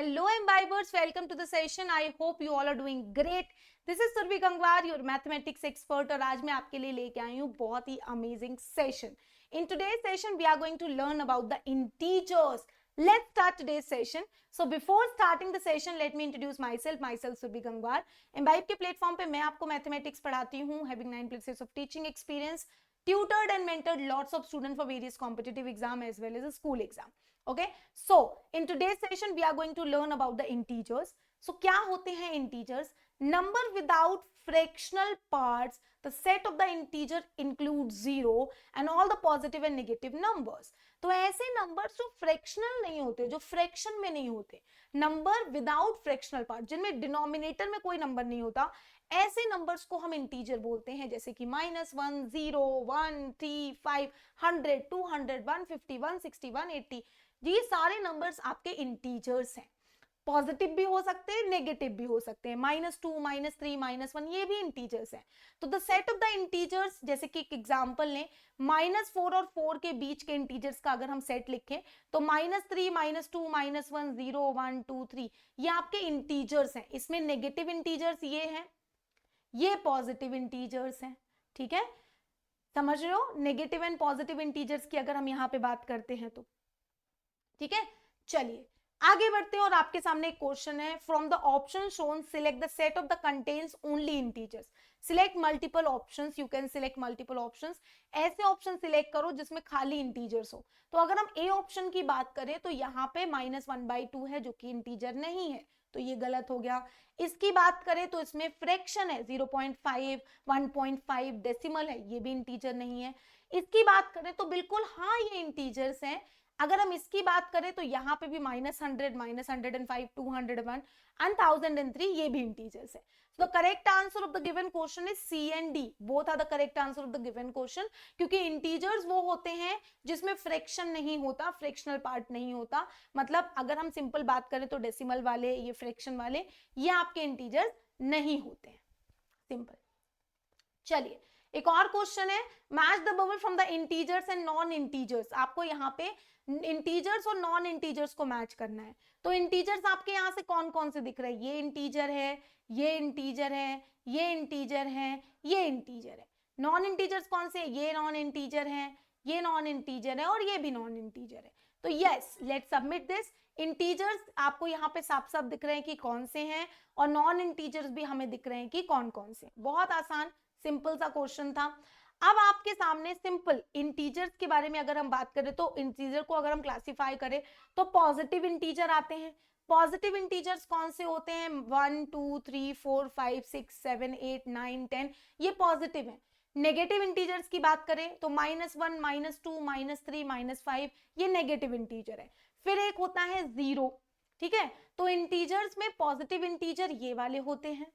Hello imbibers, welcome to the session. I hope you all are doing great. This is Survi Gangwar, your mathematics expert और आज मैं आपके लिए लेके आई हूँ बहुत ही amazing session. In today's session, we are going to learn about the integers. Let's start today's session. So before starting the session, let me introduce myself. Myself Survi Gangwar. Imbibe के platform पे मैं आपको mathematics पढ़ाती हूँ, having 9 years of teaching experience, tutored and mentored lots of students for various competitive exam as well as a school exam. Okay, so in today's session we are going to learn about the integers. So क्या होते हैं integers? Number without fractional parts. The set of the integer includes 0 and all the positive and negative numbers. तो ऐसे numbers जो fractional नहीं होते, जो fraction में नहीं होते, number without fractional part, जिनमें denominator में कोई number नहीं होता, ऐसे नंबर्स को हम इंटीजर बोलते हैं, जैसे कि -1, 0, 1, 3, 5, 100, 200, 150, 160, 180, ये सारे नंबर्स आपके इंटीजर्स हैं. पॉजिटिव भी हो सकते हैं, नेगेटिव भी हो सकते हैं. -2, -3, -1 ये भी इंटीजर्स हैं. तो the set of the integers, जैसे कि एक एग्जांपल लें, -4 और 4 के बीच के इंटीजर्स का अगर हम सेट लिखें तो -3, -2, -1, 0, 1, 2, 3 ये आपके इंटीजर्स हैं. इसमें नेगेटिव इंटीजर्स ये हैं, ये पॉजिटिव इंटीजर्स हैं. ठीक है, समझ रहे हो? नेगेटिव एंड पॉजिटिव इंटीजर्स की अगर हम यहाँ पे बात करते हैं तो ठीक है. चलिए आगे बढ़ते हैं और आपके सामने एक क्वेश्चन है. From the option shown select the set of the contains only integers. Select multiple options. You can select multiple options. ऐसे ऑप्शन सिलेक्ट करो जिसमें खाली इंटीजर्स हो. तो अगर हम ए ऑप्शन की बात करें तो यहाँ पे -1/2 है जो कि इंटीजर नहीं है, तो ये गलत हो गया. इसकी बात करें तो इसमें फ्रैक्शन है 0.5, 1.5 डेसिमल है, ये भी इंटीजर नहीं है. इसकी बात करें तो बिल्कुल हाँ ये इंटीजर्स हैं. अगर हम इसकी बात करें तो यहाँ पे भी -100, -105, 201 and 1003 ये भी इंटीजर्स है. So the correct answer of the given question is C and D. Both are the correct answer of the given question. क्योंकि इंटीजर्स वो होते हैं जिसमें फ्रैक्शन नहीं होता, फ्रैक्शनल पार्ट नहीं होता. मतलब अगर हम सिंपल बात करें तो डेसिमल वाले, ये फ्रैक्शन वाले, ये आपके इंटीजर्स नहीं होते हैं. सिंपल. चलिए एक और क्वेश्चन है. Match the bubble from the integers and non integers. आपको यहाँ पे इंटीजर्स और नॉन इंटीजर्स को मैच करना है. तो इंटीजर्स आपके यहाँ से कौन कौन से दिख रहे हैं? ये इंटीजर है, ये इंटीजर है, ये इंटीजर है, ये इंटीजर है. नॉन इंटीजर्स कौन से? ये नॉन इंटीजर है, ये नॉन इंटीजर है और ये भी नॉन इंटीजर है. तो yes, let's submit this. Integers आपको यहाँ पे साफ साफ दिख रहे हैं कि कौन से हैं और नॉन इंटीजर्स भी हमें दिख रहे हैं कि कौन कौन से. बहुत आसान सिंपल सा क्वेश्चन था. अब आपके सामने सिंपल इंटीजर्स के बारे में अगर हम बात करें तो इंटीजर को अगर हम क्लासिफाई करें तो पॉजिटिव इंटीजर आते हैं. पॉजिटिव इंटीजर्स कौन से होते हैं? 1, 2, 3, 4, 5, 6, 7, 8, 9, 10 ये पॉजिटिव है. नेगेटिव इंटीजर्स की बात करें तो -1, -2, -3, -5 ये नेगेटिव इंटीजर है. फिर एक होता है 0. ठीक है, तो इंटीजर्स में पॉजिटिव इंटीजर ये वाले होते हैं,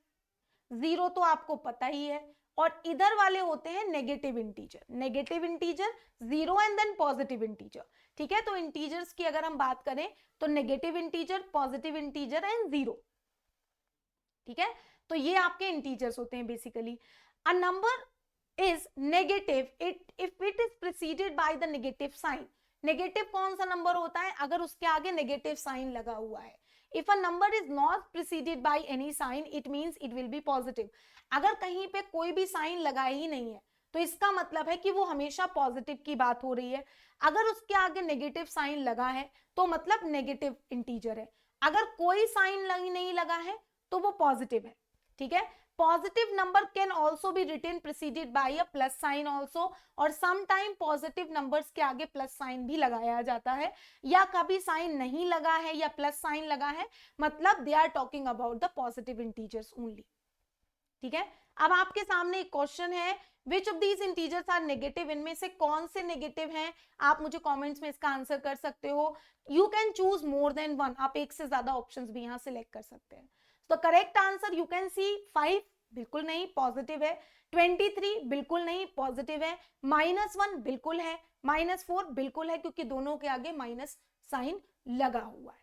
0 तो आपको पता ही है, और इधर वाले होते हैं negative integer. Negative integer 0 and then positive integer. ठीक है, तो इंटीजर्स की अगर हम बात करें तो negative integer, positive integer and 0. ठीक है, तो ये आपके इंटीजर्स होते हैं basically. A number is negative if it is preceded by the negative sign. Negative कौन सा नंबर होता है? अगर उसके आगे नेगेटिव साइन लगा हुआ है. If a number is not preceded by any sign, it means it will be positive. अगर कहीं पे कोई भी साइन लगा ही नहीं है तो इसका मतलब है कि वो हमेशा पॉजिटिव की बात हो रही है. अगर उसके आगे नेगेटिव साइन लगा है तो मतलब नेगेटिव इंटीजर है. अगर कोई साइन नहीं लगा है तो वो पॉजिटिव है. ठीक है, positive number can also be written preceded by a plus sign also, और सम टाइम पॉजिटिव नंबर्स के आगे प्लस साइन भी लगाया जाता है, या कभी साइन नहीं लगा है या प्लस साइन लगा है, मतलब they are talking about the positive integers only. ठीक है, अब आपके सामने एक क्वेश्चन है, which of these integers are negative. इनमें से कौन से नेगेटिव हैं? आप मुझे कमेंट्स में इसका आंसर कर सकते हो. You can choose more than one. आप एक से ज्यादा ऑप्शंस भी यहाँ सिलेक्ट कर सकते हैं. तो correct answer you can see 5 बिल्कुल नहीं, पॉजिटिव है. 23 बिल्कुल नहीं, पॉजिटिव है. -1 बिल्कुल है. -4 बिल्कुल है क्योंकि दोनों के आगे माइनस साइन लगा हुआ है.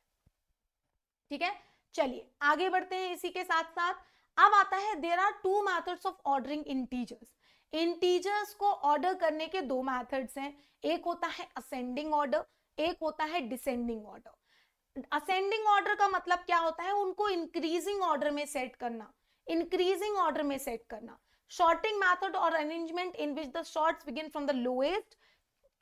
ठीक है, चलिए आगे बढ़ते हैं. इसी के साथ साथ अब आता है there are 2 methods of ordering integers. Integers को ऑर्डर करने के 2 मेथड्स हैं. एक होता है असेंडिंग ऑर्डर, एक होता है डिसेंडिंग ऑर्डर. असेंडिंग ऑर्डर का मतलब क्या होता है, उनको इंक्रीजिंग ऑर्डर में सेट करना, इंक्रीजिंग ऑर्डर में सेट करना. Sorting method or arrangement in which the sorts begin from the lowest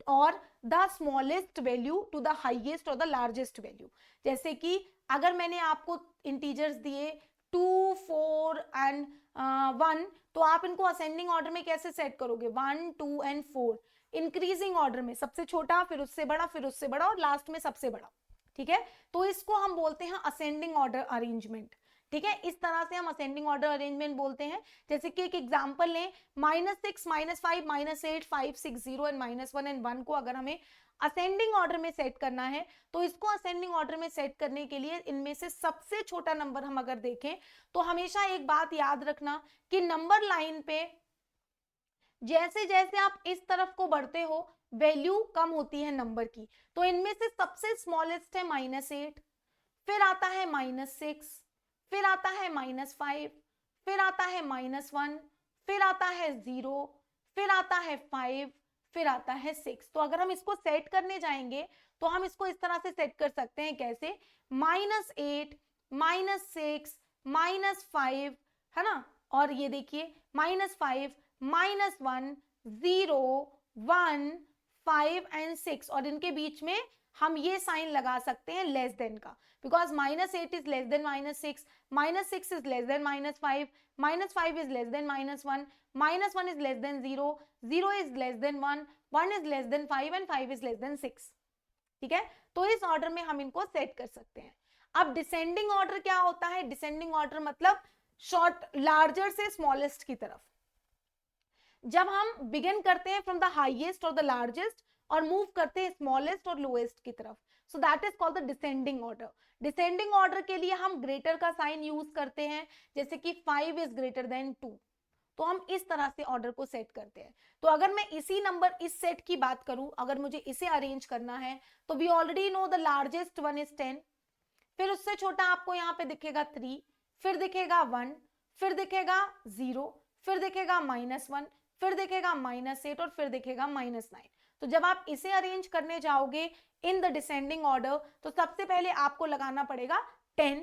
or the smallest value to the highest or the largest value. जैसे कि अगर मैंने आपको इंटीजर्स दिए 2, 4 एंड 1, तो आप इनको असेंडिंग ऑर्डर में कैसे सेट करोगे, 1, 2 एंड 4, इंक्रीजिंग ऑर्डर में, सबसे छोटा फिर उससे बड़ा फिर उससे बड़ा और लास्ट में सबसे बड़ा. ठीक है, तो इसको हम बोलते हैं असेंडिंग ऑर्डर अरेंजमेंट. ठीक है, इस तरह से हम असेंडिंग ऑर्डर अरेंजमेंट बोलते हैं. जैसे कि एक एग्जांपल लें, -6, -5, -8, 5, 6, 0 एंड -1 एंड 1 को अगर हमें असेंडिंग ऑर्डर में सेट करना है, तो इसको असेंडिंग ऑर्डर में सेट करने के लिए इनमें से सबसे छोटा नंबर हम अगर देखें, तो हमेशा एक बात याद रखना कि नंबर लाइन पे जैसे जैसे आप इस तरफ को बढ़ते हो, वैल्यू कम होती है नंबर की. तो इनमें से सबसे स्मॉलेस्ट है -8, फिर आता है -6, फिर आता है -5, फिर आता है -1, फिर आता है 0, फिर आता है 5, फिर आता है 6. तो अगर हम इसको सेट करने जाएंगे तो हम इसको इस तरह से सेट कर सकते हैं, कैसे, -8, -6, -5, है ना, और ये देखिए -5, -1, 0, 1, 5 एंड 6, और इनके बीच में हम ये साइन लगा सकते हैं लेस देन का, because -8 is less than -6, -6 is less than -5, -5 is less than -1, -1 is less than 0, 0 is less than 1, 1 is less than 5 and 5 is less than 6. ठीक है, तो इस ऑर्डर में हम इनको सेट कर सकते हैं. अब डिसेंडिंग ऑर्डर क्या होता है, डिसेंडिंग ऑर्डर मतलब शॉर्ट लार्जर से स्मॉलेस्ट की तरफ. जब हम बिगिन करते हैं फ्रॉम द हाईएस्ट और द लार्जेस्ट और मूव करते हैं स्मॉलेस्ट और लोएस्ट की तरफ, so that is called the descending order. Descending order के लिए हम ग्रेटर का साइन यूज करते हैं, जैसे कि 5 इज ग्रेटर देन 2, तो हम इस तरह से ऑर्डर को सेट करते हैं. तो अगर मैं इसी नंबर इस सेट की बात करूं, अगर मुझे इसे अरेंज करना है, तो we already know the largest one is 10, फिर उससे छोटा आपको यहाँ पे दिखेगा 3, फिर दिखेगा 1, फिर दिखेगा 0, फिर दिखेगा -1, फिर दिखेगा -8 और फिर दिखेगा -9. तो जब आप इसे अरेंज करने जाओगे इन द डिसेंडिंग ऑर्डर, तो सबसे पहले आपको लगाना पड़ेगा 10,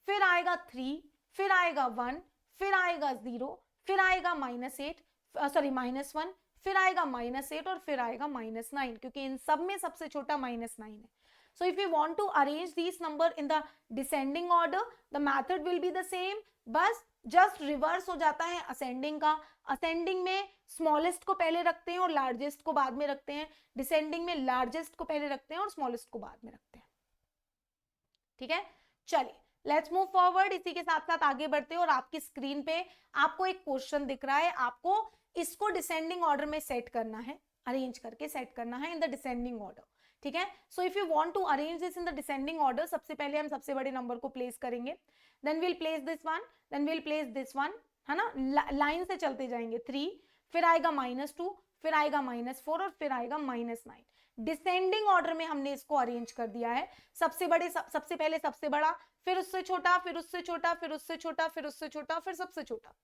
फिर आएगा 3, फिर आएगा 1, फिर आएगा 0, फिर आएगा -1, फिर आएगा -8 और फिर आएगा -9, क्योंकि इन सब में सबसे छोटा -9 है. So if you want to arrange these number in the descending order, the method will be the same, बस जस्ट रिवर्स हो जाता है असेंडिंग का. असेंडिंग में स्मॉलेस्ट को पहले रखते हैं और लार्जेस्ट को बाद में रखते हैं, डिसेंडिंग में लार्जेस्ट को पहले रखते हैं और स्मॉलेस्ट को बाद में रखते हैं. ठीक है, चलिए लेट्स मूव फॉरवर्ड. इसी के साथ साथ आगे बढ़ते हैं और आपकी स्क्रीन पे आपको एक क्वेश्चन दिख रहा है, आपको इसको डिसेंडिंग ऑर्डर में सेट करना है, अरेंज करके सेट करना है इन द डिसेंडिंग ऑर्डर. ठीक है, so if you want to arrange this in the descending order, सबसे पहले हम सबसे बड़े नंबर को प्लेस करेंगे, then will place this one, then will place this one, है ना, लाइन से चलते जाएंगे. 3, फिर आएगा -2, फिर आएगा -4 और फिर आएगा -9. डिसेंडिंग ऑर्डर में हमने इसको अरेंज कर दिया है. सबसे बड़े सबसे पहले सबसे बड़ा, फिर उससे छोटा, फिर उससे छोटा, फिर उससे छोटा, फिर उससे छोटा, फिर सबसे छोटा.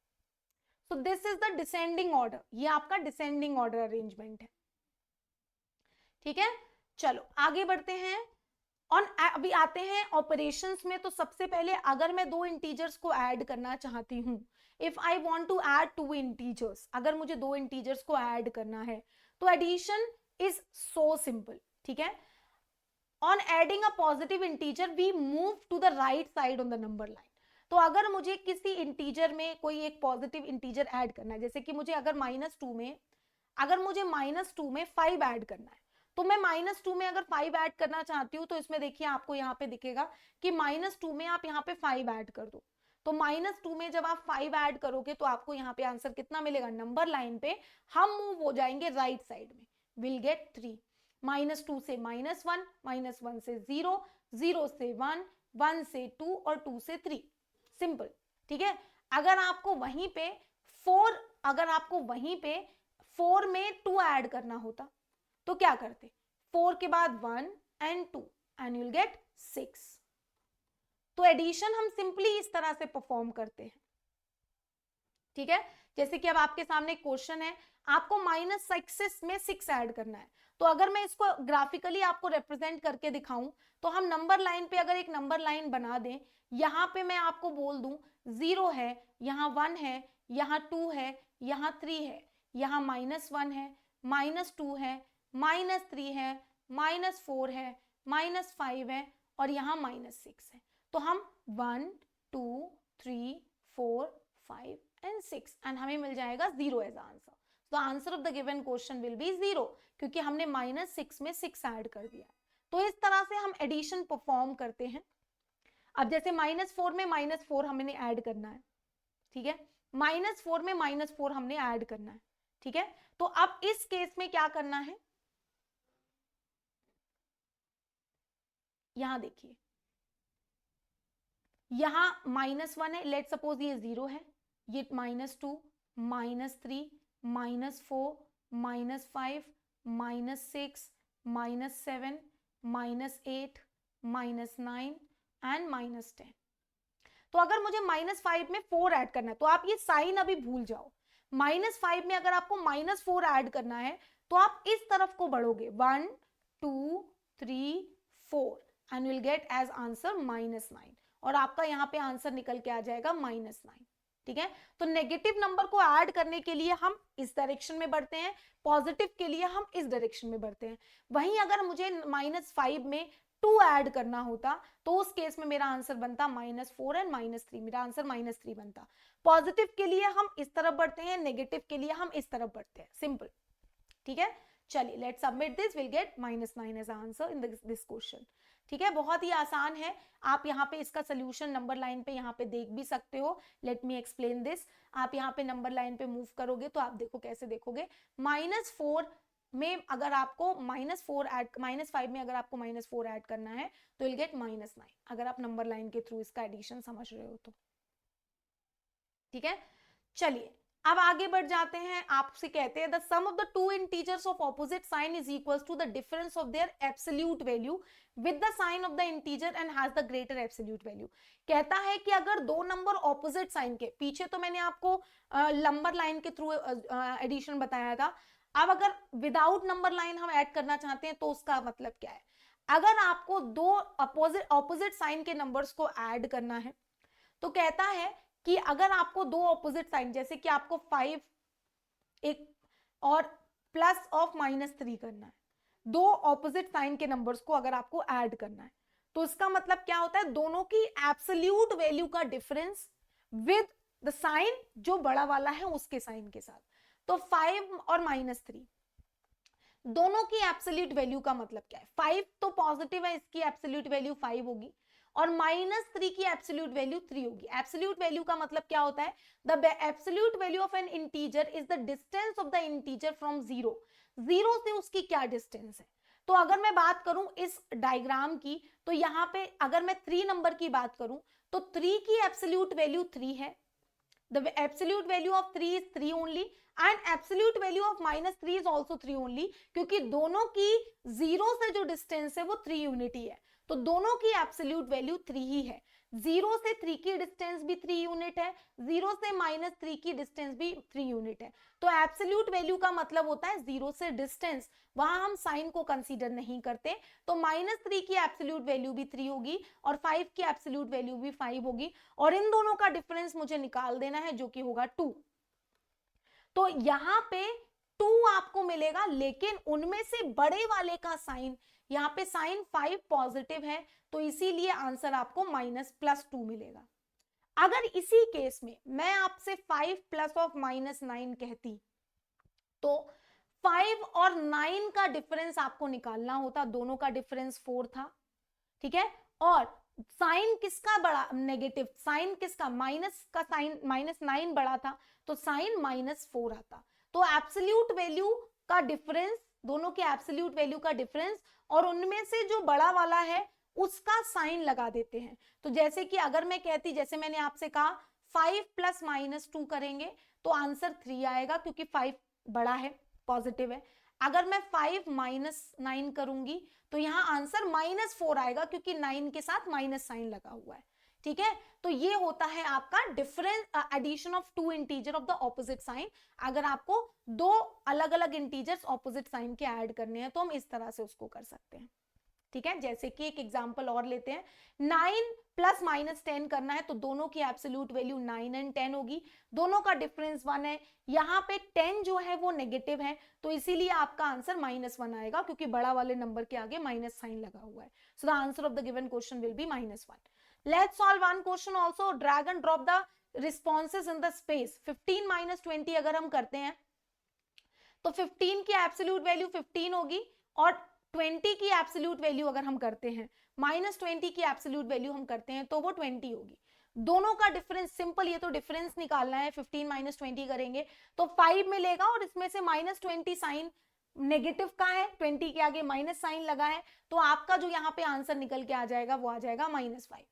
So this is the descending order, ये आपका डिसेंडिंग ऑर्डर अरेंजमेंट है. ठीक है, चलो आगे बढ़ते हैं. अभी आते हैं ऑपरेशंस में. तो सबसे पहले अगर मैं दो इंटीजर्स को ऐड करना चाहती हूं, if I want to add 2 integers, अगर मुझे 2 इंटीजर्स को ऐड करना है, तो एडिशन इज सो सिंपल. ठीक है, on adding a positive integer we move to the right side on the number line. तो अगर मुझे किसी इंटीजर में कोई एक पॉजिटिव इंटीजर ऐड करना है, जैसे कि मुझे अगर -2 में 5 ऐड करना है, तो मैं -2 में अगर 5 ऐड करना चाहती हूँ, तो इसमें देखिए आपको यहाँ पे दिखेगा कि -2 में आप यहाँ पे 5 ऐड कर दो. तो -2 में जब आप 5 ऐड करोगे तो आपको यहाँ पे आंसर कितना मिलेगा, नंबर लाइन पे हम मूव हो जाएंगे राइट साइड में, विल गेट 3. -2 से -1, -1 से 0, 0 से 1, 1 से 2 और 2 से 3. सिंपल. ठीक है, अगर आपको वहीं पे 4 में 2 ऐड करना होता तो क्या करते, 4 के बाद 1 and 2 and you will get 6. तो एडिशन हम सिंपली इस तरह से परफॉर्म करते हैं. ठीक है, जैसे कि अब आपके सामने एक क्वेश्चन है, आपको -6 में 6 ऐड करना है। तो अगर मैं इसको ग्राफिकली आपको रिप्रेजेंट करके दिखाऊं, तो हम नंबर लाइन पे अगर एक नंबर लाइन बना दें, यहाँ पे मैं आपको बोल दूं 0 है, यहाँ 1 है, यहाँ 2 है, यहाँ 3 है, यहाँ -1 है, -2 है, -3 है, -4 है, -5 है और यहाँ -6 है। तो हम 1 2 3 4 5 एंड 6 एंड हमें मिल जाएगा 0 एज आंसर। तो answer of the given question will be 0, क्योंकि हमने -6 में 6 ऐड कर दिया। तो इस तरह से हम एडिशन परफॉर्म करते हैं। अब जैसे -4 में -4 हमने ऐड करना है, ठीक है, -4 में -4 हमने ऐड करना है, ठीक है। तो अब इस केस में क्या करना है, यहां देखिए, यहां -1 है, लेट सपोज ये 0 है, ये -2 -3 -4 -5 -6 -7 -8 -9 एंड -10। तो अगर मुझे -5 में 4 ऐड करना है, तो आप ये साइन अभी भूल जाओ। -5 में अगर आपको -4 ऐड करना है, तो आप इस तरफ को बढ़ोगे, 1 2 3 4 and will get as answer -9 और आपका यहाँ पे आंसर निकल के आ जाएगा -9, ठीक है। तो नेगेटिव नंबर को ऐड करने के लिए हम इस डायरेक्शन में बढ़ते हैं, पॉजिटिव के लिए हम इस डायरेक्शन में बढ़ते हैं। वहीं अगर मुझे -5 में 2 ऐड करना होता, तो उस केस में मेरा आंसर बनता -4 एंड -3, मेरा आंसर -3 बनता। पॉजिटिव के लिए हम इस तरफ बढ़ते हैं, नेगेटिव के लिए हम इस तरफ बढ़ते हैं, सिंपल, ठीक है। चलिए let's submit this, will get -9 as answer in this question, ठीक है। बहुत ही आसान है, आप यहाँ पे इसका सोल्यूशन नंबर लाइन पे यहाँ पे देख भी सकते हो। Let me explain this. आप यहाँ पे नंबर लाइन पे मूव करोगे तो आप देखो कैसे देखोगे, -4 में अगर आपको -5 में अगर आपको -4 ऐड करना है तो विल गेट -9, अगर आप नंबर लाइन के थ्रू इसका एडिशन समझ रहे हो तो, ठीक है। चलिए अब आगे बढ़ जाते हैं। आपसे कहते हैं the sum of the two integers of opposite sign is equal to the difference of their absolute value with the sign of the integer and has the greater absolute value. कहता है कि अगर दो नंबर ऑपोजिट साइन के, पीछे तो मैंने आपको नंबर लाइन के थ्रू एडिशन बताया था, अब अगर विदाउट नंबर लाइन हम ऐड करना चाहते हैं तो उसका मतलब क्या है। अगर आपको दो ऑपोजिट साइन के नंबर्स को ऐड करना है, तो कहता है कि अगर आपको दो ऑपोजिट साइन, जैसे कि आपको 5 एक और प्लस ऑफ -3 करना है, दो ऑपोजिट साइन के नंबर्स को अगर आपको ऐड करना है, तो इसका मतलब क्या होता है, दोनों की एब्सोल्यूट वैल्यू का डिफरेंस विद द साइन जो बड़ा वाला है उसके साइन के साथ। तो 5 और -3 दोनों की एब्सोल्यूट वैल्यू का मतलब क्या है, 5 तो पॉजिटिव है, इसकी एब्सोल्यूट वैल्यू 5 होगी और -3 की एब्सोल्यूट वैल्यू 3 होगी। एब्सोल्यूट वैल्यू का मतलब क्या होता है, the absolute value of N integer is the distance of the integer from 0, 0 से उसकी क्या डिस्टेंस है। तो अगर मैं बात करूं इस डायग्राम की, तो यहां पे अगर मैं 3 नंबर की बात करूं तो 3 की एब्सोल्यूट वैल्यू 3 है, the absolute value of 3 is 3 only and absolute value of -3 is also 3 only, क्योंकि दोनों की 0 से जो डिस्टेंस है वो 3 यूनिट ही है, तो दोनों की एब्सोल्यूट वैल्यू 3 ही है। 0 से 3 की डिस्टेंस भी 3 यूनिट है, 0 से -3 की डिस्टेंस भी 3 यूनिट है। तो एब्सोल्यूट वैल्यू का मतलब होता है 0 से डिस्टेंस, वहां हम साइन को कंसीडर नहीं करते। तो -3 की एब्सोल्यूट वैल्यू भी 3 होगी और 5 की एब्सोल्यूट वैल्यू भी 5 होगी और इन दोनों का डिफरेंस मुझे निकाल देना है जो कि होगा 2। तो यहां पे 2 आपको मिलेगा, लेकिन उनमें से बड़े वाले का साइन, यहाँ पे साइन 5 पॉजिटिव है, तो इसीलिए आंसर आपको -+2 मिलेगा। अगर इसी केस में मैं आपसे 5 प्लस ऑफ -9 कहती, तो 5 और 9 का डिफरेंस आपको निकालना होता, दोनों का डिफरेंस 4 था, ठीक है। और साइन किसका बड़ा, नेगेटिव, साइन किसका, माइनस का साइन, -9 बड़ा था, तो साइन -4 आता। तो एब्सोल्यूट वैल्यू का डिफरेंस, दोनों के एब्सोल्यूट वैल्यू का डिफरेंस और उनमें से जो बड़ा वाला है उसका साइन लगा देते हैं। तो जैसे कि अगर मैं कहती, जैसे मैंने आपसे कहा 5 प्लस -2 करेंगे तो आंसर 3 आएगा, क्योंकि 5 बड़ा है, पॉजिटिव है। अगर मैं 5 -9 करूंगी तो यहां आंसर -4 आएगा, क्योंकि 9 के साथ माइनस साइन लगा हुआ है। ठीक है, तो ये होता है आपका difference addition of two integer of the opposite sign. अगर आपको दो अलग अलग इंटीजर्स ऑपोजिट साइन के ऐड करने हैं तो हम इस तरह से उसको कर सकते हैं। ठीक है, जैसे कि एक एग्जांपल और लेते हैं, 9 प्लस माइनस 10 करना है तो दोनों की एब्सोल्यूट वैल्यू 9 एंड 10 होगी, दोनों का डिफरेंस 1 है। यहाँ पे 10 जो है वो नेगेटिव है तो इसीलिए आपका आंसर -1 आएगा, क्योंकि बड़ा वाले नंबर के आगे माइनस साइन लगा हुआ है। So the answer of the given question will be -1। Let's solve one question also, drag and drop the responses in the space. 15 - 20 अगर हम करते हैं तो 15 की एब्सोल्यूट वैल्यू 15 होगी, और 20 की एब्सोल्यूट वैल्यू अगर हम करते हैं, -20 की एब्सोल्यूट वैल्यू हम करते हैं तो वो 20 होगी। दोनों का डिफरेंस सिंपल, ये तो डिफरेंस निकालना है, 15 - 20 करेंगे तो 5 मिलेगा, और इसमें से -20 साइन नेगेटिव का है, 20 के आगे माइनस साइन लगा है, तो आपका जो यहाँ पे आंसर निकल के आ जाएगा वो आ जाएगा -5।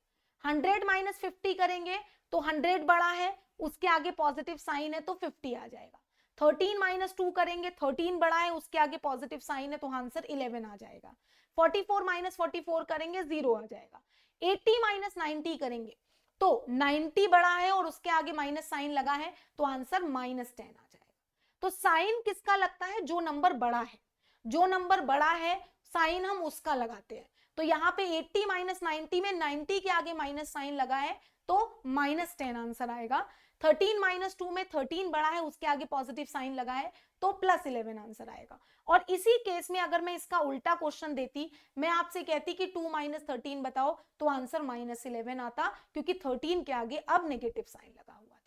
100 - 50 करेंगे तो 100 बड़ा है, उसके आगे पॉजिटिव साइन है तो 50 आ जाएगा। 13 - 2 करेंगे, 13 बड़ा है, उसके आगे पॉजिटिव साइन है तो आंसर 11 आ जाएगा। 44 - 44 करेंगे, 0 आ जाएगा। 80 - 90 करेंगे तो 90 बड़ा है और उसके आगे माइनस साइन लगा है तो आंसर -10 आ जाएगा। तो साइन किसका लगता है? जो नंबर बड़ा है, जो नंबर बड़ा है साइन हम उसका लगाते हैं। तो यहाँ पे 80 - 90 में 90 के आगे माइनस साइन लगा है तो -10 आंसर आएगा। 13 - 2 में 13 बड़ा है, उसके आगे पॉजिटिव साइन लगा है तो +11 आंसर आएगा। और इसी केस में अगर मैं इसका उल्टा क्वेश्चन देती, मैं आपसे कहती कि 2 - 13 बताओ, तो आंसर -11 आता, क्योंकि 13 के आगे अब नेगेटिव साइन लगा हुआ था।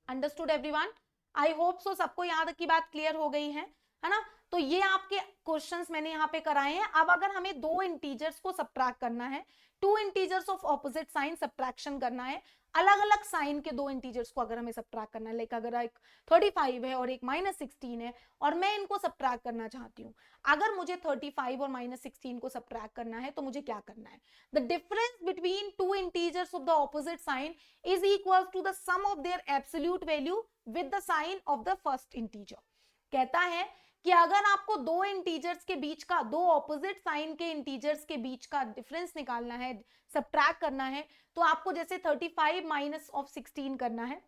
Understood everyone? I hope so सबको यहाँ की बात क्लियर हो गई है ना? तो ये आपके क्वेश्चंस मैंने यहाँ पे कराए हैं। अब अगर हमें दो इंटीजर्स को सब्ट्रैक्ट करना है, two integers of opposite sign subtraction करना है, अलग अलग साइन के दो इंटीजर्स को अगर हमें सब्ट्रैक्ट करना है, लाइक अगर एक 35 है और एक -16 है और मैं इनको सब्ट्रैक्ट करना चाहती हूँ, अगर मुझे 35 और -16 को सब्ट्रैक्ट करना है तो मुझे क्या करना है? The difference between two integers of the opposite sign is equal to the sum of their absolute value with the sign of the first integer. कहता है कि अगर आपको दो इंटीजर्स के बीच का, दो ऑपोजिट साइन के इंटीजर्स के बीच का डिफरेंस निकालना है, सब्ट्रैक्ट करना है, तो आपको जैसे 35 माइनस ऑफ 16 करना है,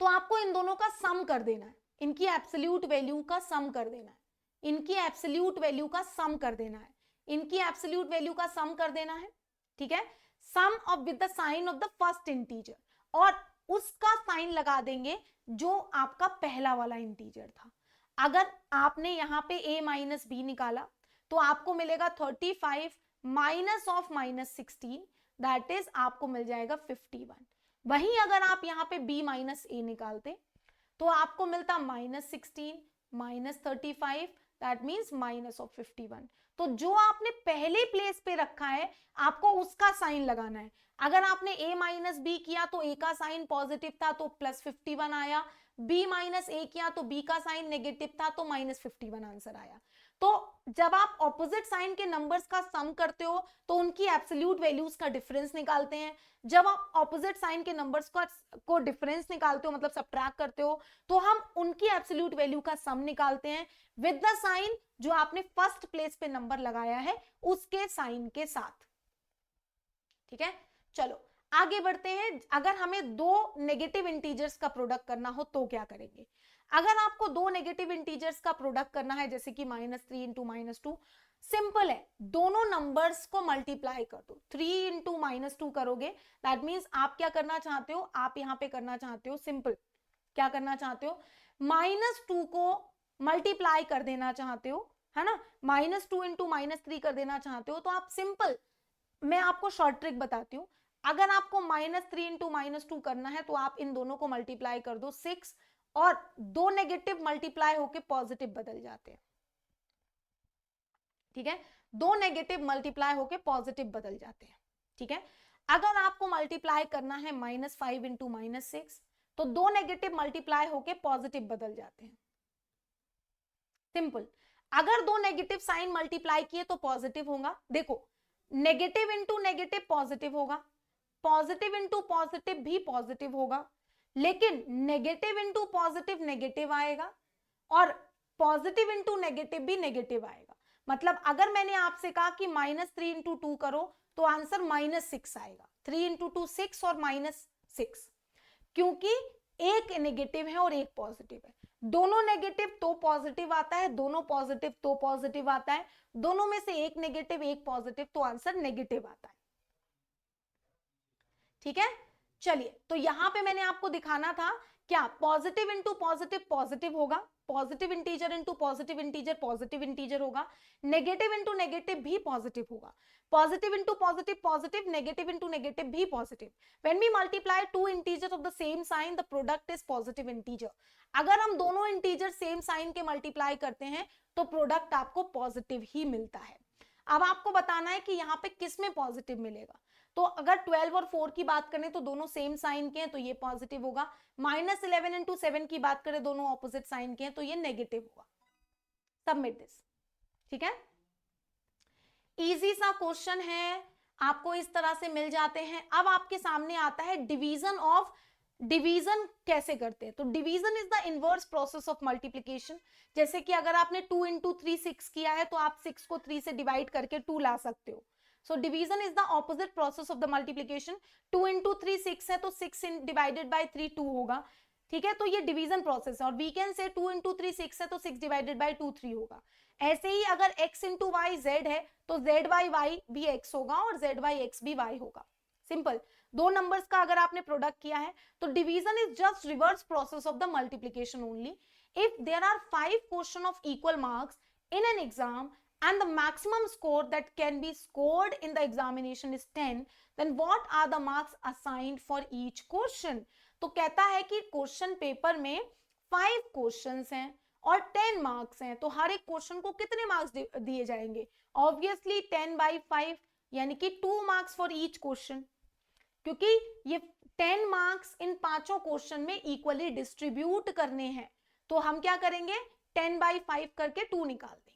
तो आपको इन दोनों का सम कर देना है, इनकी एब्सोल्यूट वैल्यू का सम कर देना है, इनकी एब्सोल्यूट वैल्यू का सम कर देना है, इनकी एब्सोल्यूट वैल्यू का सम कर देना है। ठीक है, sum of with the sign of the first integer, और उसका साइन लगा देंगे जो आपका पहला वाला इंटीजर था। अगर आपने यहाँ पे a माइनस बी निकाला तो आपको मिलेगा 35 माइनस ऑफ -16, दैट इज आपको मिल जाएगा 51। वहीं अगर आप यहाँ पे b माइनस a निकालते तो आपको मिलता -16 -35, दैट मीन्स -51। तो जो आपने पहले प्लेस पे रखा है आपको उसका साइन लगाना है। अगर आपने a माइनस बी किया तो a का साइन पॉजिटिव था तो +51 आया, b माइनस a किया तो b का साइन नेगेटिव था तो -51 आंसर आया। तो जब आप ऑपोजिट साइन के नंबर्स का सम करते हो तो उनकी एब्सोल्यूट वैल्यूज का डिफरेंस निकालते हैं। जब आप ऑपोजिट साइन के नंबर्स को डिफरेंस निकालते हो, मतलब सब्ट्रैक्ट करते हो, तो हम उनकी एब्सोल्यूट वैल्यू का सम निकालते हैं विद द साइन जो आपने फर्स्ट प्लेस पे नंबर लगाया है उसके साइन के साथ। ठीक है, चलो आगे बढ़ते हैं। अगर हमें दो नेगेटिव इंटीजर्स का प्रोडक्ट करना हो तो क्या करेंगे? अगर आपको दो नेगेटिव इंटीजर्स का प्रोडक्ट करना है, जैसे कि -3 × -2, सिंपल है, दोनों नंबर्स को मल्टीप्लाई कर दो। 3 × -2 करोगे, दैट मीन्स आप क्या करना चाहते हो, आप यहाँ पे करना चाहते हो सिंपल, क्या करना चाहते हो, -2 को मल्टीप्लाई कर देना चाहते हो, है ना, -2 × -3 कर देना चाहते हो। तो आप सिंपल, मैं आपको शॉर्ट ट्रिक बताती हूँ, अगर आपको -3 × -2 करना है तो आप इन दोनों को मल्टीप्लाई कर दो 6, और दो नेगेटिव मल्टीप्लाई होके पॉजिटिव बदल जाते हैं। ठीक है, दो नेगेटिव मल्टीप्लाई होके पॉजिटिव बदल जाते हैं। ठीक है, अगर आपको मल्टीप्लाई करना है -5 × -6, तो दो नेगेटिव मल्टीप्लाई होके पॉजिटिव बदल जाते हैं। सिंपल, अगर दो नेगेटिव साइन मल्टीप्लाई किए तो पॉजिटिव होगा। देखो, नेगेटिव इंटू नेगेटिव पॉजिटिव होगा, पॉजिटिव इंटू पॉजिटिव भी पॉजिटिव होगा, लेकिन नेगेटिव इंटू पॉजिटिव नेगेटिव आएगा, और पॉजिटिव इंटू नेगेटिव भी नेगेटिव आएगा। मतलब अगर मैंने आपसे कहा कि -3 × 2 करो तो आंसर -6 आएगा। 3 इंटू 2 6 और -6, क्योंकि एक नेगेटिव है और एक पॉजिटिव है। दोनों नेगेटिव तो पॉजिटिव आता है, दोनों पॉजिटिव तो पॉजिटिव आता है, दोनों में से एक नेगेटिव एक पॉजिटिव तो आंसर नेगेटिव आता है। ठीक है, चलिए तो यहां पे मैंने आपको दिखाना था क्या, पॉजिटिव इंटू पॉजिटिव पॉजिटिव होगा, positive integer into positive integer positive integer होगा, नेगेटिव इंटू नेगेटिव भी पॉजिटिव होगा, positive into positive positive, negative into negative भी positive. When we multiply two integers of the same sign the product is positive integer. अगर हम दोनों integer same sign के multiply करते हैं तो प्रोडक्ट आपको पॉजिटिव ही मिलता है। अब आपको बताना है कि यहाँ पे किस में पॉजिटिव मिलेगा। तो अगर 12 और 4 की बात करें तो दोनों सेम साइन के हैं तो ये पॉजिटिव होगा, -11 इंटू 7 की बात करें दोनों ऑपोजिट साइन के हैं तो ये नेगेटिव होगा। Submit this. ठीक है, इजी सा क्वेश्चन है, आपको इस तरह से मिल जाते हैं। अब आपके सामने आता है डिवीजन ऑफ, डिवीजन कैसे करते हैं। तो division is the inverse process of multiplication. जैसे कि अगर आपने 2 इंटू 3 6 किया है तो आप 6 को 3 से डिवाइड करके 2 ला सकते हो। So division is the opposite process of the multiplication. 2 into 3 6 है तो 6 divided by 3 2 होगा। ठीक है, तो ये डिवीजन प्रोसेस है। और we can say 2 into 3 6 है तो 6 divided by 2 3 होगा। ऐसे ही अगर x into y z है तो z by y भी x होगा और z by x भी y होगा। सिंपल, दो नंबर्स का अगर आपने प्रोडक्ट किया है तो division is just reverse process of the multiplication only. If there are 5 question of equal marks in an exam and the maximum score that can be scored in the examination is 10, then what are the marks assigned for each question? तो कहता है कि question paper में 5 questions हैं और 10 marks हैं, तो हर एक क्वेश्चन को कितने मार्क्स दिए जाएंगे? ऑब्वियसली 10 by 5 यानी कि 2 मार्क्स फॉर ईच क्वेश्चन, क्योंकि ये 10 मार्क्स इन पांचों क्वेश्चन में इक्वली डिस्ट्रीब्यूट करने हैं। तो हम क्या करेंगे, 10 by 5 करके 2 निकाल देंगे।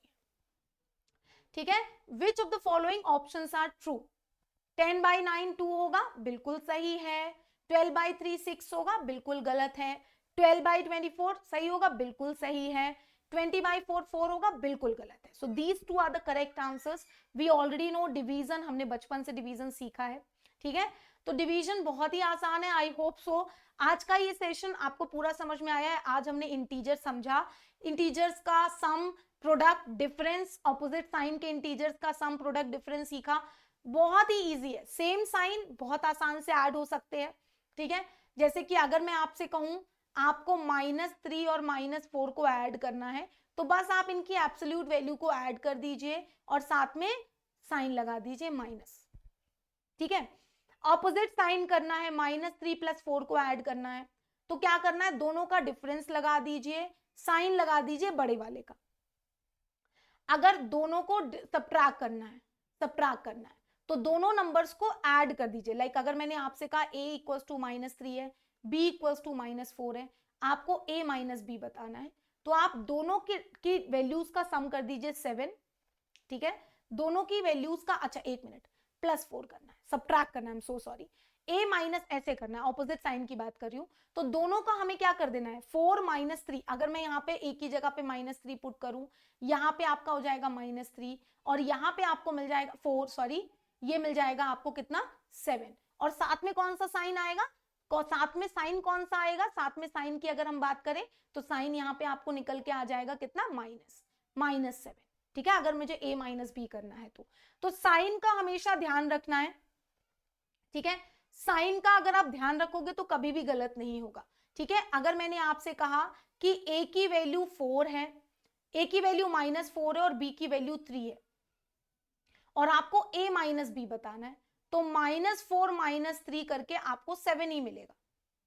ठीक है, which of the following options are true? 10 by 9 2 होगा, बिल्कुल सही है। 12 by 3 6 होगा, बिल्कुल गलत है। 12 by 24 सही होगा, बिल्कुल सही है। 20 by 4 4 होगा, बिल्कुल गलत है। So these two are the correct answers. We already know division, हमने बचपन से डिवीजन सीखा है। ठीक है, तो डिवीजन बहुत ही आसान है। आई होप सो आज का ये सेशन आपको पूरा समझ में आया है। आज हमने इंटीजर समझा, इंटीजर्स का some product difference, opposite sign के इंटीजर्स का सम प्रोडक्ट डिफरेंस सीखा। बहुत ही इजी है, सेम साइन बहुत आसान से ऐड हो सकते हैं। ठीक है, जैसे कि अगर मैं आपसे कहूं आपको -3 और -4 को ऐड करना है तो बस आप इनकी एब्सोल्यूट वैल्यू को ऐड कर दीजिए और साथ में साइन लगा दीजिए माइनस। ठीक है, ऑपोजिट साइन करना है, -3 + 4 को ऐड करना है तो क्या करना है, दोनों का डिफरेंस लगा दीजिए, साइन लगा दीजिए बड़े वाले का। अगर दोनों को सबट्रैक्ट करना है तो दोनों नंबर्स को ऐड कर दीजिए। लाइक अगर मैंने आपसे कहा a = -3 है, b = -4 है, आपको a - b बताना है तो आप दोनों की वैल्यूज का सम कर दीजिए 7। ठीक है, दोनों की वैल्यूज का, अच्छा एक मिनट, +4 करना है, सबट्रैक्ट करना है, I am so sorry, a- ऐसे करना है, ऑपोजिट साइन की बात कर रही हूं। तो दोनों का हमें क्या कर देना है, 4 - 3। अगर मैं यहाँ पे a की जगह पे -3 पुट करूं, यहाँ पे आपका हो जाएगा -3 और यहाँ पे आपको मिल जाएगा 4, सॉरी ये मिल जाएगा आपको कितना, 7। और साथ में कौन सा साइन आएगा, साथ में साइन कौन सा आएगा, साथ में साइन की अगर हम बात करें तो साइन यहाँ पे आपको निकल के आ जाएगा कितना, -7। ठीक है, अगर मुझे a - b करना है तो साइन का हमेशा ध्यान रखना है। ठीक है, साइन का अगर आप ध्यान रखोगे तो कभी भी गलत नहीं होगा। ठीक है, अगर मैंने आपसे कहा कि a की वैल्यू 4 है, a की वैल्यू -4 है और b की वैल्यू 3 है और आपको a - b बताना है तो -4 - 3 करके आपको 7 ही मिलेगा।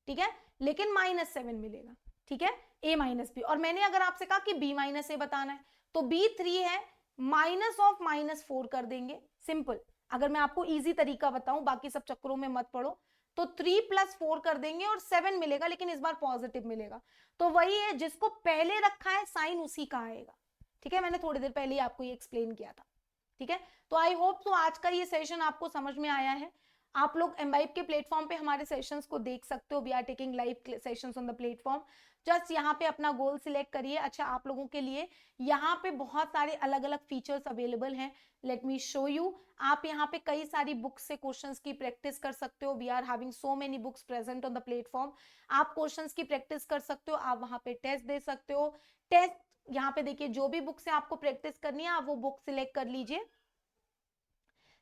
ठीक है, लेकिन -7 मिलेगा। ठीक है, a - b। और मैंने अगर आपसे कहा कि b - a बताना है तो b 3 है, -4 कर देंगे। सिंपल, अगर मैं आपको इजी तरीका बताऊं, बाकी सब चक्करों में मत पड़ो, तो 3 + 4 कर देंगे और 7 मिलेगा, लेकिन इस बार पॉजिटिव मिलेगा। तो वही है, जिसको पहले रखा है साइन उसी का आएगा। ठीक है, मैंने थोड़ी देर पहले ही आपको ये एक्सप्लेन किया था। ठीक है, तो आई होप तो आज का ये सेशन आपको समझ में आया है। आप लोग एम्बाइब के प्लेटफॉर्म पे हमारे सेशंस को देख सकते हो. We are taking live sessions on the platform. Just यहाँ पे अपना गोल सिलेक्ट करिए. अच्छा, आप लोगों के लिए यहाँ पे बहुत सारे अलग अलग फीचर्स अवेलेबल हैं. Let me show you. आप यहाँ पे कई सारी बुक्स से क्वेश्चंस की प्रैक्टिस कर सकते हो. We are having so many books present on the platform. आप क्वेश्चंस की प्रैक्टिस कर सकते हो. आप वहां पे टेस्ट दे सकते हो. टेस्ट यहाँ पे देखिए, जो भी बुक से आपको प्रैक्टिस करनी है आप वो बुक सिलेक्ट कर लीजिए.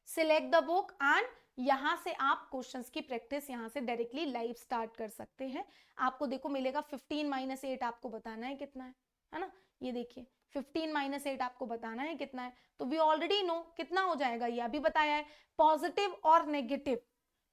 सिलेक्ट द बुक एंड यहां से आप क्वेश्चंस की प्रैक्टिस यहां से डायरेक्टली लाइव स्टार्ट कर सकते हैं. आपको देखो मिलेगा 15 - 8 आपको बताना है कितना है ना. ये देखिए 15 - 8 आपको बताना है कितना है. तो वी ऑलरेडी नो कितना हो जाएगा, ये अभी बताया है. पॉजिटिव और नेगेटिव,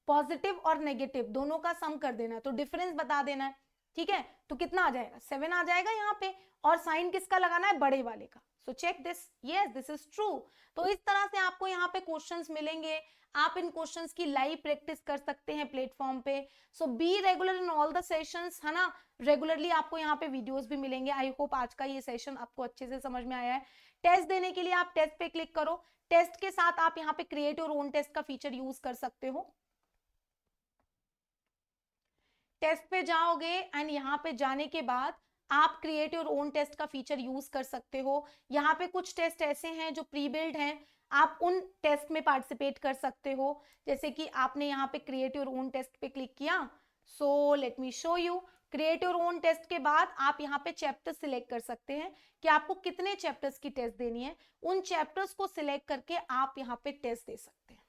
पॉजिटिव और नेगेटिव दोनों का सम कर देना है, तो डिफरेंस बता देना है. ठीक है, तो कितना आ जाएगा, 7 आ जाएगा यहाँ पे. और साइन किसका लगाना है, बड़े वाले का. So check this, yes this is true. तो इस तरह से आपको यहाँ पे क्वेश्चंस मिलेंगे. आप इन क्वेश्चंस की लाइव प्रैक्टिस कर सकते हैं प्लेटफॉर्म पे. So be regular in all the sessions, है ना. रेगुलरली आपको यहाँ पे वीडियोस भी मिलेंगे. आई होप आज का ये सेशन आपको अच्छे से समझ में आया है. टेस्ट देने के लिए आप टेस्ट पे क्लिक करो. टेस्ट के साथ आप यहाँ पे क्रिएट योर ओन टेस्ट का फीचर यूज कर सकते हो. टेस्ट पे जाओगे एंड यहाँ पे जाने के बाद आप क्रिएट योर ओन टेस्ट का फीचर यूज कर सकते हो. यहाँ पे कुछ टेस्ट ऐसे हैं जो प्री बिल्ड हैं, आप उन टेस्ट में पार्टिसिपेट कर सकते हो. जैसे कि आपने यहाँ पे क्रिएट योर ओन टेस्ट पे क्लिक किया. So let me show you. Create your own test के बाद आप यहाँ पे चैप्टर सिलेक्ट कर सकते हैं कि आपको कितने चैप्टर्स की टेस्ट देनी है. उन चैप्टर्स को सिलेक्ट करके आप यहाँ पे टेस्ट दे सकते हैं.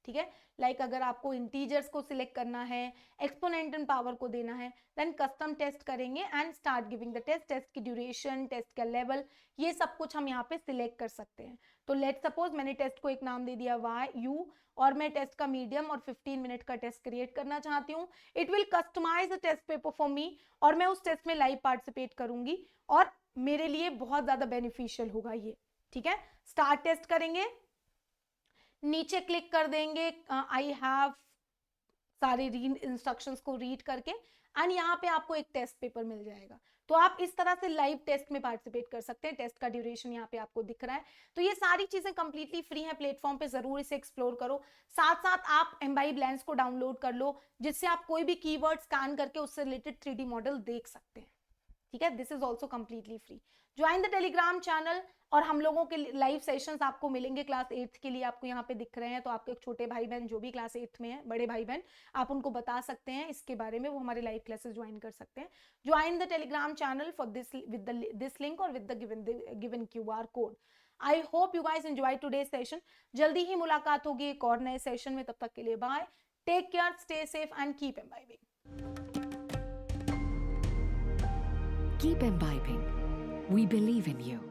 ठीक है, लाइक अगर आपको इंटीजर्स को सिलेक्ट करना है, एक्सपोनेंट एंड पावर को देना है, देन कस्टम टेस्ट करेंगे and start giving the test. Test की ड्यूरेशन, टेस्ट का लेवल, ये सब कुछ हम यहाँ पे सिलेक्ट कर सकते हैं. तो लेट सपोज मैंने टेस्ट को एक नाम दे दिया YU और मैं टेस्ट का मीडियम और 15 मिनट का टेस्ट क्रिएट करना चाहती हूँ. It will customize the test paper for me और मैं उस टेस्ट में लाइव पार्टिसिपेट करूंगी और मेरे लिए बहुत ज्यादा बेनिफिशियल होगा ये. ठीक है, स्टार्ट टेस्ट करेंगे, नीचे क्लिक कर देंगे आई हैव सारे इंस्ट्रक्शंस को रीड करके एंड यहाँ पे आपको एक टेस्ट पेपर मिल जाएगा. तो आप इस तरह से लाइव टेस्ट में पार्टिसिपेट कर सकते हैं. टेस्ट का ड्यूरेशन यहाँ पे आपको दिख रहा है. तो ये सारी चीजें कंप्लीटली फ्री है प्लेटफॉर्म पे, जरूर इसे एक्सप्लोर करो. साथ साथ आप एम्बाइब लेंस को डाउनलोड कर लो जिससे आप कोई भी कीवर्ड स्कैन करके उससे रिलेटेड 3D मॉडल देख सकते हैं. ठीक है, this is also completely free. Join the Telegram channel और हम लोगों के लाइव सेशंस आपको मिलेंगे. क्लास 8th के लिए आपको यहाँ पे दिख रहे हैं, तो आपके छोटे भाई बहन जो भी क्लास 8th में है, बड़े भाई बहन, आप उनको बता सकते हैं इसके बारे में, वो हमारे लाइव क्लासेस ज्वाइन कर सकते हैं. Join the Telegram channel for this with this link और with the given QR code. I hope you guys enjoy today session. जल्दी ही मुलाकात होगी एक और नए सेशन में. तब तक के लिए bye, take care, stay safe and keep imbibing. Keep imbibing. We believe in you.